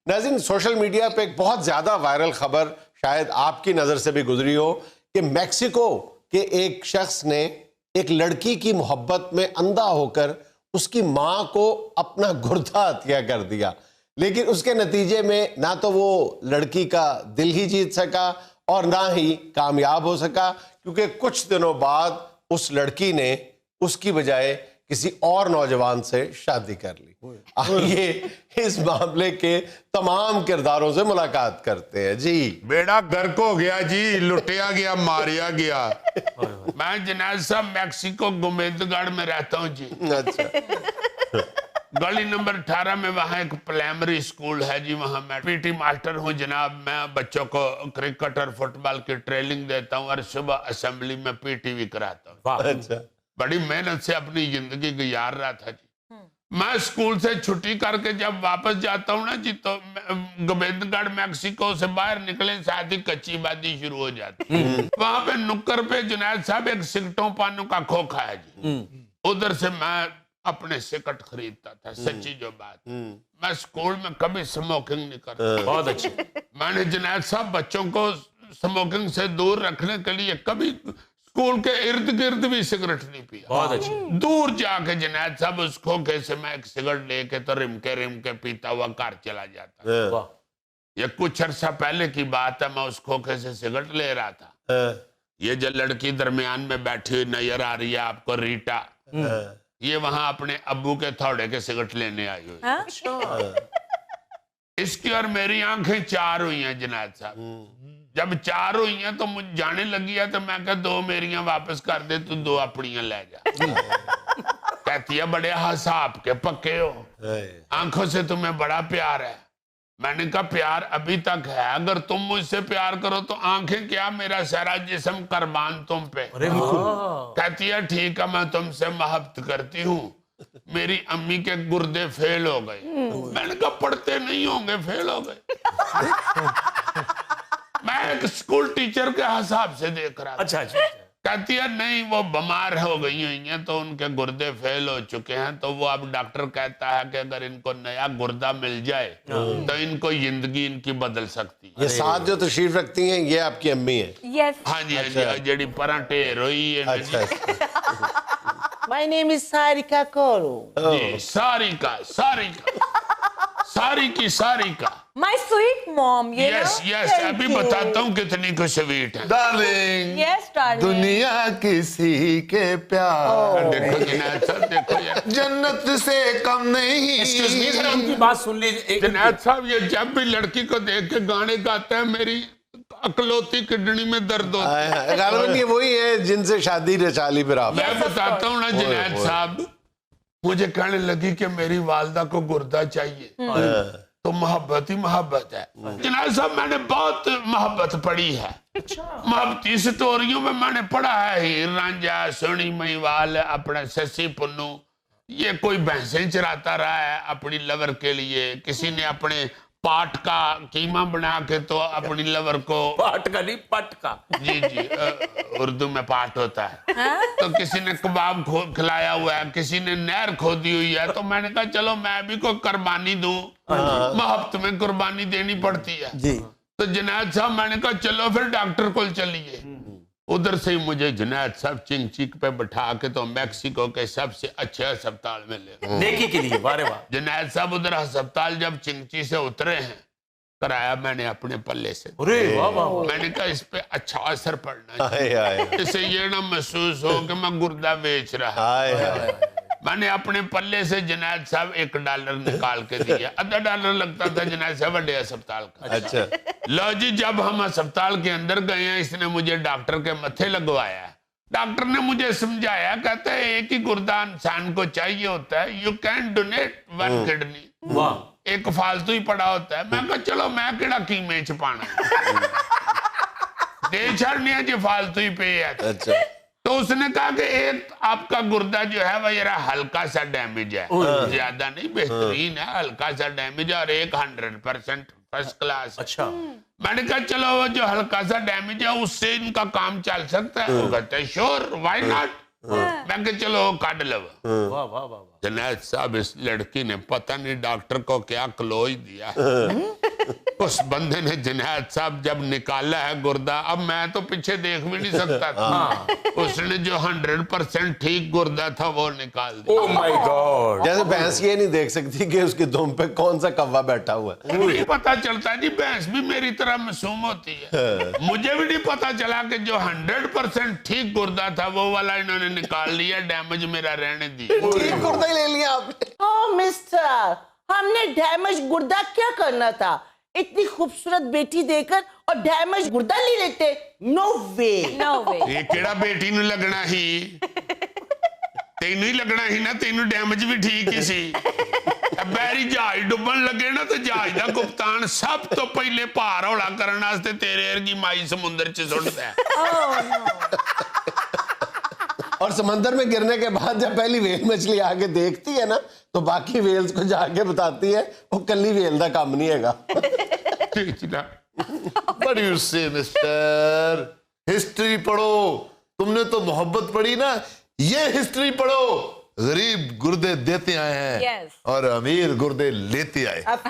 ناظرین social media پہ ایک بہت زیادہ وائرل خبر شاید آپ کی نظر سے بھی گزری ہو کہ میکسیکو کے ایک شخص نے ایک لڑکی کی محبت میں اندھا ہو کر اس کی ماں کو اپنا گردہ عطیہ کر دیا، لیکن اس کے نتیجے میں نہ تو وہ لڑکی کا دل ہی جیت سکا اور نہ ہی کامیاب ہو سکا، کیونکہ کچھ دنوں بعد اس لڑکی نے اس کی بجائے کسی اور نوجوان سے شادی کر لی۔ آئیے اس معاملے کے تمام کرداروں سے ملاقات کرتے ہیں۔ جی بیڑا گرک ہو گیا جی، لٹیا گیا، ماریا گیا۔ میں جنید صاحب میکسیکو گومیندگڑھ میں رہتا ہوں جی، اچھا، گلی نمبر 18 میں وہاں ایک پرائمری اسکول ہے جی، وہاں میں پی ٹی ماسٹر ہوں جناب۔ میں بچوں کو کرکٹ اور فٹ بال کی ٹریننگ دیتا ہوں اور صبح اسمبلی میں پی ٹی وی کراتا ہوں۔ اچھا، بڑی محنت سے اپنی زندگی گزار رہا تھا جی۔ میں اسکول سے چھٹی کر کے جب واپس جاتا ہوں نا جی، تو گوبندگڑھ میکسیکو سے باہر نکلے ساتھ ہی کچی بادی شروع ہو جاتی۔ وہاں پہ نکر پہ جنید صاحب ایک سگٹوں پانوں کا کھوکھا ہے جی، ادھر سے میں اپنے سکٹ خریدتا تھا۔ سچی جو بات، میں اسکول میں کبھی سموکنگ نہیں کرتا۔ بہت اچھی۔ میں نے جنید صاحب بچوں کو سموکنگ سے دور رکھنے کے لیے کبھی اسکول کے ارد گرد بھی سگریٹ نہیں پیا۔ بہت اچھی۔ دور جا کے جنید صاحب اس کھوکھے سے میں ایک سگریٹ لے کے تو رم کے پیتا ہوا گھر چلا جاتا۔ یہ کچھ عرصہ پہلے کی بات ہے، میں اس کھوکھے سے سگریٹ لے رہا تھا۔ یہ جو لڑکی درمیان میں بیٹھی ہوئی نظر آ رہی ہے آپ کو، ریٹا، یہ وہاں اپنے ابو کے تھوڑے کے سگریٹ لینے آئی ہوئی۔ اس کی اور میری آنکھیں چار ہوئی ہیں جنید صاحب۔ جب چار ہوئی ہیں تو مجھ جانے لگی ہے تو میں کہا دو میریاں واپس کر دے، تو دو اپنیاں لے جا۔ کہتی ہے بڑے حساب کے پکے ہو، آنکھوں سے تمہیں بڑا پیار ہے۔ میں نے کہا پیار ابھی تک ہے، اگر تم مجھ سے پیار کرو تو آنکھیں کیا، میرا سارا جسم قربان تم پہ۔ کہتی ہے ٹھیک ہے، میں تم سے محبت کرتی ہوں۔ میری امی کے گردے فیل ہو گئے۔ میں نے کہا پڑھتے نہیں ہوں گے، فیل ہو گئے۔ میں ایک سکول ٹیچر کے حساب سے دیکھ رہا تھا۔ کہتی ہے نہیں، وہ بیمار ہو گئی ہوئی ہیں تو ان کے گردے فیل ہو چکے ہیں، تو وہ اب ڈاکٹر کہتا ہے کہ اگر ان کو نیا گردہ مل جائے تو ان کو زندگی ان کی بدل سکتی ہے۔ یہ ساتھ جو تشریف رکھتی ہیں یہ آپ کی امی ہیں؟ ہاں جی، جڑی پرانٹے روئی ہے۔ My name is Sarika Koro. G, Sarika, Sarika. My sweet mom, you know? یس، ابھی بتاتا ہوں کتنی کو سویٹ ہے۔ Darling, Yes, darling. دنیا کسی کے پیار دیکھو جنید صاحب، دیکھو یار، جنت سے کم نہیں۔ ان کی بات سن لیجیے۔ جنید صاحب یہ جب بھی لڑکی کو دیکھ کے گانے گاتا ہے میری اکلوتی کڈنی میں درد ہوتا ہے۔ غالباً یہ وہی ہے جن سے شادی رچا لی پھر آپ۔ میں بتاتا ہوں نا جنید صاحب، مجھے کہنے لگی کہ میری والدہ کو گردہ چاہیے، تو محبت ہی محبت ہے۔ جنید صاحب میں نے بہت محبت پڑھی ہے، محبتی سٹوریوں میں نے پڑھا ہے، ہیر رانجھا، سونی مہیوال، اپنے سسی پنو، یہ کوئی بھینسیں چراتا رہا ہے اپنی لور کے لیے، کسی نے اپنے پاٹ کا قیمہ بنا کے تو اپنی لور کو، پاٹ کا نہیں پٹ کا، جی اردو میں پاٹ ہوتا ہے، تو کسی نے کباب کھلایا ہوا ہے، کسی نے نہر کھودی ہوئی ہے، تو میں نے کہا چلو میں بھی کوئی قربانی دوں، محبت میں قربانی دینی پڑتی ہے۔ تو جنید صاحب میں نے کہا چلو پھر ڈاکٹر کو چلیے۔ ادھر سے مجھے جنید صاحب چنگ چیک پہ بٹھا کے تو میکسیکو کے سب سے اچھے ہسپتال میں لے گئے نیکی کے لیے، وارے واہ۔ جنید صاحب ادھر ہسپتال جب چنگچی سے اترے ہیں، کرایا میں نے اپنے پلے سے، میں نے کہا اس پہ اچھا اثر پڑنا ہے، اسے یہ نہ محسوس ہو کہ میں گردہ بیچ رہا۔ میں نے اپنے پلے سے جنید صاحب $1 نکال کے دیا، $1.5 لگتا تھا جنید صاحب بڑے ہسپتال کا۔ اچھا، لو جی جب ہم ہسپتال کے اندر گئے ہیں، اس نے مجھے ڈاکٹر کے متھے لگوایا ہے۔ ڈاکٹر نے مجھے سمجھایا، کہتا ہے ایک ہی گردہ انسان کو چاہیے ہوتا ہے، you can donate 1 kidney، ایک فالتو ہی پڑا ہوتا ہے۔ میں کہا چلو میں کیڑا قیمے چھپانا دے چھڑنے جی فالتو ہی پہ ہے۔ تو اس نے کہا کہ ایک آپ کا گردہ جو ہے وہ ذرا ہلکا سا ڈیمیج ہے، زیادہ نہیں، بہترین ہے، ہلکا سا ڈیمیج اور 100% فرسٹ کلاس۔ اچھا، میں نے کہا چلو وہ جو ہلکا سا ڈیمیج ہے اس سے ان کا کام چل سکتا ہے۔ وہ کہتے ہیں شور، وائی ناٹ۔ میں کہا چلو کاٹ لو۔ जुनैद साहब इस लड़की ने पता नहीं डॉक्टर को क्या क्लोज दिया। उस बंदे ने जुनैद साहब जब निकाला है गुर्दा, अब मैं तो पीछे देख भी नहीं सकता था, उसने जो 100% ठीक गुर्दा था वो निकाल दिया। Oh my God. जैसे भैंस ये नहीं देख सकती कि उसकी दुम पे कौन सा कौवा बैठा हुआ है। नहीं पता चलता जी, भैंस भी मेरी तरह मासूम होती है। मुझे भी नहीं पता चला कि जो 100% ठीक गुर्दा था वो वाला इन्होंने निकाल लिया, डैमेज मेरा रहने दिया। ठीक गुर्दा ही ले लिया आपने। ओ मिस्टर, हमने डैमेज गुर्दा क्या करना था? इतनी खूबसूरत बेटी देकर और डैमेज गुर्दा ले लेते? नो वे। No way. ये केड़ा बेटी नु लगना ही, तेनू ही लगना ही ना, तेनू डैमेज भी ठीक ही सी। बैरी जहाज डुबन लगे ना तो जहाज दा कप्तान सब तो पहले भार हौला करन वास्ते तेरे वर्गी माई समुंदर च सुट्टदा है। Oh no. और समंदर में गिरने के बाद जब पहली वेल मछली आके देखती है ना तो बाकी वेल्स को जाके बताती है वो कल्ली वेल दा काम नहीं हैगा। ठीक ना? What do you say, mister? History पढ़ो। तुमने तो मोहब्बत पढ़ी ना, ये हिस्ट्री पढ़ो। गरीब गुर्दे देते आए हैं Yes. और अमीर गुर्दे लेते आए। आप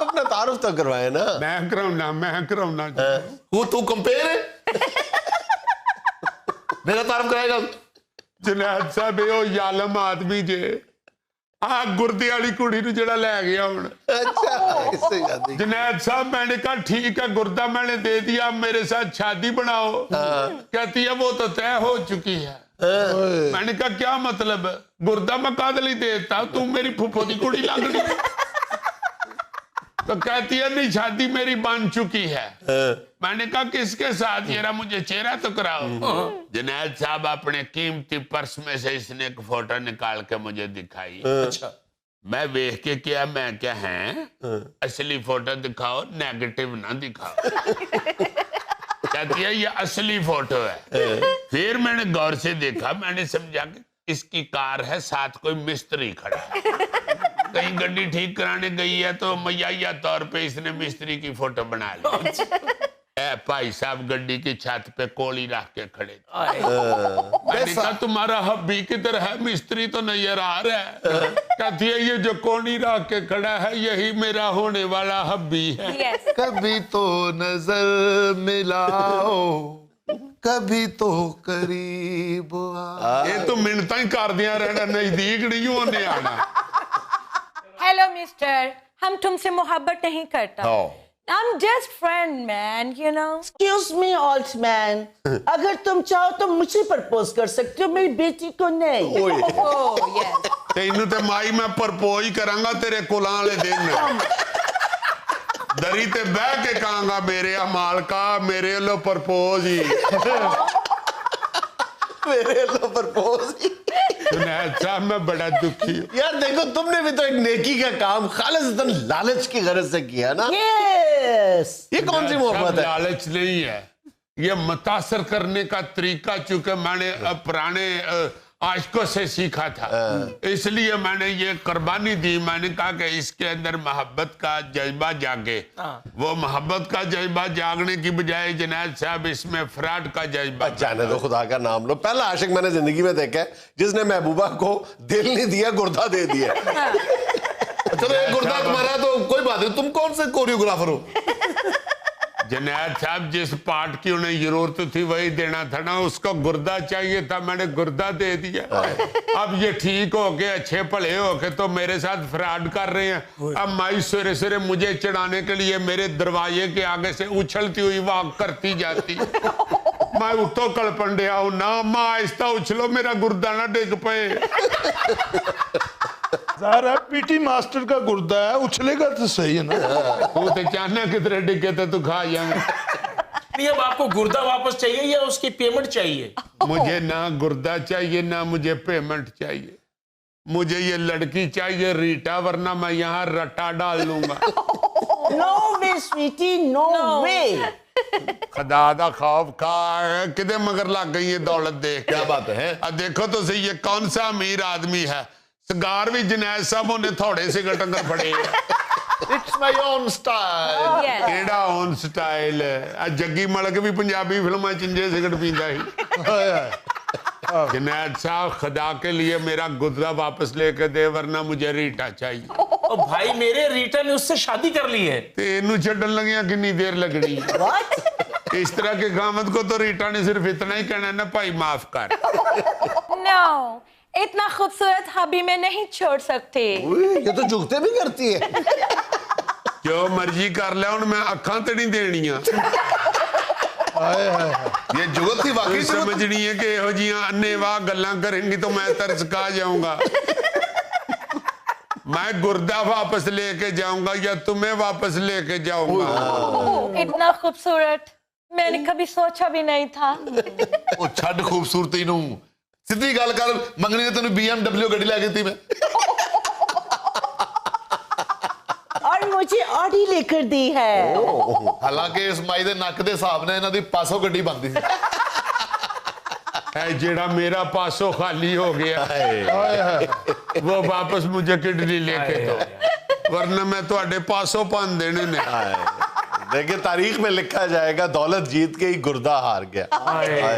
अपना तारुफ तो करवाए ना। मैं कराऊना वो तू कंपेयर है? मेरा तारुफ कराएगा? जुनैद साहब यो यालम आदमी जे आ गुर्दे वाली कुड़ी नु जेड़ा ले गया हुन। अच्छा, इससे शादी। जुनैद साहब मैंने कहा ठीक है गुर्दा मैंने दे दिया, मेरे साथ शादी बनाओ। कहती है वो तो तय हो चुकी है। मैंने कहा क्या मतलब? गुर्दा मैं काद लिए देता, तू मेरी फुफो की कुड़ी लगनी। तो कहती है नहीं शादी मेरी बन चुकी है। मैंने कहा किसके साथ? जरा मुझे चेहरा तो कराओ। जुनैद साहब अपने कीमती पर्स में से इसने एक फोटो निकाल के मुझे दिखाई। अच्छा। मैं देख के क्या, मैं क्या है असली फोटो दिखाओ, नेगेटिव ना दिखाओ। कहती है ये असली फोटो है। फिर मैंने गौर से देखा, मैंने समझा कि इसकी कार है, साथ कोई मिस्त्री खड़ा है, कहीं गड्डी ठीक कराने गई है तो मैया तौर पे इसने मिस्त्री की फोटो बना ली। भाई साहब गड्डी की छत पे कोली रख के खड़े थे। मैंने कहा तुम्हारा हब्बी किधर है? मिस्त्री तो नजर आ रहा है। कहती है ये जो कोनी रख के खड़ा है यही मेरा होने वाला हब्बी है। Yes. कभी तो नजर मिलाओ, कभी तो करीब आओ। ये तो मिन्नतां ही कर दिया रहना, नजदीक नहीं होने आना। Hello, Mister. हम तुमसे मोहब्बत नहीं करता। I'm just friend, man. You know. Excuse me, old man. अगर तुम चाहो तो मुझे प्रपोज कर सकते हो, मेरी बेटी को नहीं। Oh yes. तेनू ते माई मैं प्रपोज करांगा तेरे कोलां वाले दिन। दरी ते बह के कहांगा मेरे मालका मेरे लो प्रपोज ही। मेरे लो प्रपोज ही। जुनैद साहब मैं बड़ा दुखी हूँ। यार देखो तुमने भी तो एक नेकी का काम खालिसतन लालच की गरज से किया ना। Yes. ये कौन सी मोहब्बत है? लालच नहीं है, ये मुतासर करने का तरीका चूंकि मैंने पुराने आशिकों से सीखा था, इसलिए मैंने ये कुर्बानी दी। मैंने कहा कि इसके अंदर मोहब्बत का जज्बा जागे। वो मोहब्बत का जज्बा जागने की बजाय जुनैद साहब इसमें फ्रॉड का जज्बा। जाने दो, खुदा का नाम लो। पहला आशिक मैंने जिंदगी में देखा है जिसने महबूबा को दिल नहीं दिया, गुर्दा दे दिया। चलो ये गुर्दा तुम्हारा तो कोई बात नहीं, तुम कौन से कोरियोग्राफर हो? जुनैद साहब जिस पार्ट की उन्हें जरूरत थी वही देना था ना, उसको गुर्दा चाहिए था, मैंने गुर्दा दे दिया। अब ये ठीक हो के अच्छे भले हो के तो मेरे साथ फ्रॉड कर रहे हैं। अब माई सवेरे सवेरे मुझे चढ़ाने के लिए मेरे दरवाजे के आगे से उछलती हुई वॉक करती जाती। मैं उठो कलपन दिया हूं ना, माँ आहिस्ता उछलो मेरा गुर्दा ना डिग पे। सारा पीटी मास्टर का गुर्दा है, उछलेगा तो सही है ना। तू तो चाहना किधरे डिगे तो तू खा जाएगा। नहीं अब आपको गुर्दा वापस चाहिए या उसकी पेमेंट चाहिए? मुझे ना गुर्दा चाहिए ना मुझे पेमेंट चाहिए, मुझे ये लड़की चाहिए रीटा, वरना मैं यहाँ रट्टा डाल लूंगा। No way, sweetie, no way. खुदा दा खौफ खा किधे मगर लग गई है दौलत देख। क्या बात है? अब देखो तो सही ये कौन सा अमीर आदमी है। सिगार भी जुनैद साहब ने थोड़े से गटंगर फड़े। It's my own style. Yes. केड़ा ऑन स्टाइल है। जग्गी मलक भी पंजाबी फिल्मां चिंजे सिगरेट पींदा ही। जुनैद साहब खुदा के लिए मेरा गुर्दा वापस लेके दे, वरना मुझे रीटा चाहिए। ओ भाई मेरे रीटा ने उससे शादी कर ली है। ते इनू छड्डन लगिया कितनी देर लगनी है? इस तरह के गामद को तो रीटा ने सिर्फ इतना ही कहना है ना, भाई माफ कर। No, इतना खूबसूरत हबी में नहीं छोड़ सकते। ये तो जुगते भी करती है। जो मर्जी कर ले, हुण मैं अखां ते नहीं देनियां। ये जुगत थी वाकई जुगत। समझनी है कि इहो जियां अन्नेवाह गल्लां करेंगी तो मैं तरस खा जाऊंगा। मैं गुर्दा वापस लेके जाऊंगा या तुम्हें वापस लेके जाऊंगा। इतना खूबसूरत मैंने कभी सोचा भी नहीं था। ਉਹ ਛੱਡ ਖੂਬਸੂਰਤੀ ਨੂੰ, ਸਿੱਧੀ ਗੱਲ ਕਰ। ਮੰਗਣੀ ਨੇ ਤੈਨੂੰ BMW ਗੱਡੀ ਲੈ ਕੇ ਦਿੱਤੀ ਮੈਂ। और मुझे ऑडी लेकर दी है। ਹਾਲਾਂਕਿ ਇਸ ਮਾਈ ਦੇ ਨੱਕ ਦੇ ਹਿਸਾਬ ਨਾਲ ਇਹਨਾਂ ਦੀ 500 ਗੱਡੀ ਬਣਦੀ ਸੀ। है जेड़ा मेरा पासो खाली हो गया है वो वापस मुझे किडनी लेके दो, वरना मैं तुहाडे पासो पान देने ने। देखिए तारीख में लिखा जाएगा दौलत जीत के ही गुर्दा हार गया।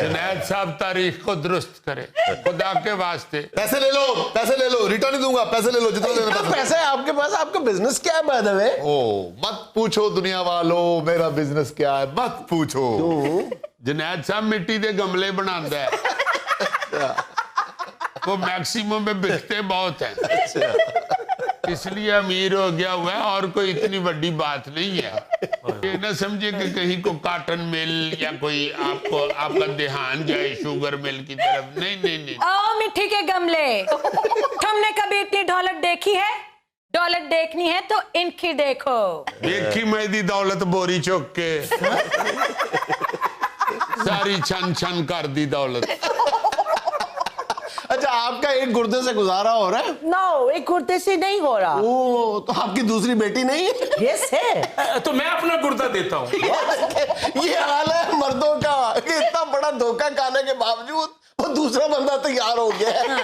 जुनैद साहब तारीख को दुरुस्त करे खुदा के वास्ते। पैसे ले लो, पैसे ले लो, रिटर्न नहीं दूंगा, पैसे ले लो जितना लेना इतना पैसे। पैसा है आपके पास, आपका बिजनेस क्या है बाय द वे? ओ मत पूछो दुनिया वालों मेरा बिजनेस क्या है, मत पूछो। जुनैद साहब मिट्टी के गमले बनाता है, वो मैक्सिमम में बिकते बहुत हैं, इसलिए अमीर हो गया हुआ है, और कोई इतनी बड़ी बात नहीं है। ये ना समझे कि कहीं को कॉटन मिल या कोई आपका ध्यान जाए शुगर मिल की तरफ। नहीं नहीं नहीं। ओ मिट्टी के गमले, तुमने कभी इतनी दौलत देखी है? दौलत देखनी है तो इनकी देखो। देखी मैं दी दौलत बोरी चुक के सारी छन छन कर दी दौलत। अच्छा आपका एक गुर्दे से गुजारा हो रहा है? नो, एक गुर्दे से नहीं हो रहा। ओ तो आपकी दूसरी बेटी नहीं है? यस है। तो मैं अपना गुर्दा देता हूँ। ये हाल है मर्दों का कि इतना बड़ा धोखा खाने के बावजूद वो दूसरा बंदा तैयार हो गया है।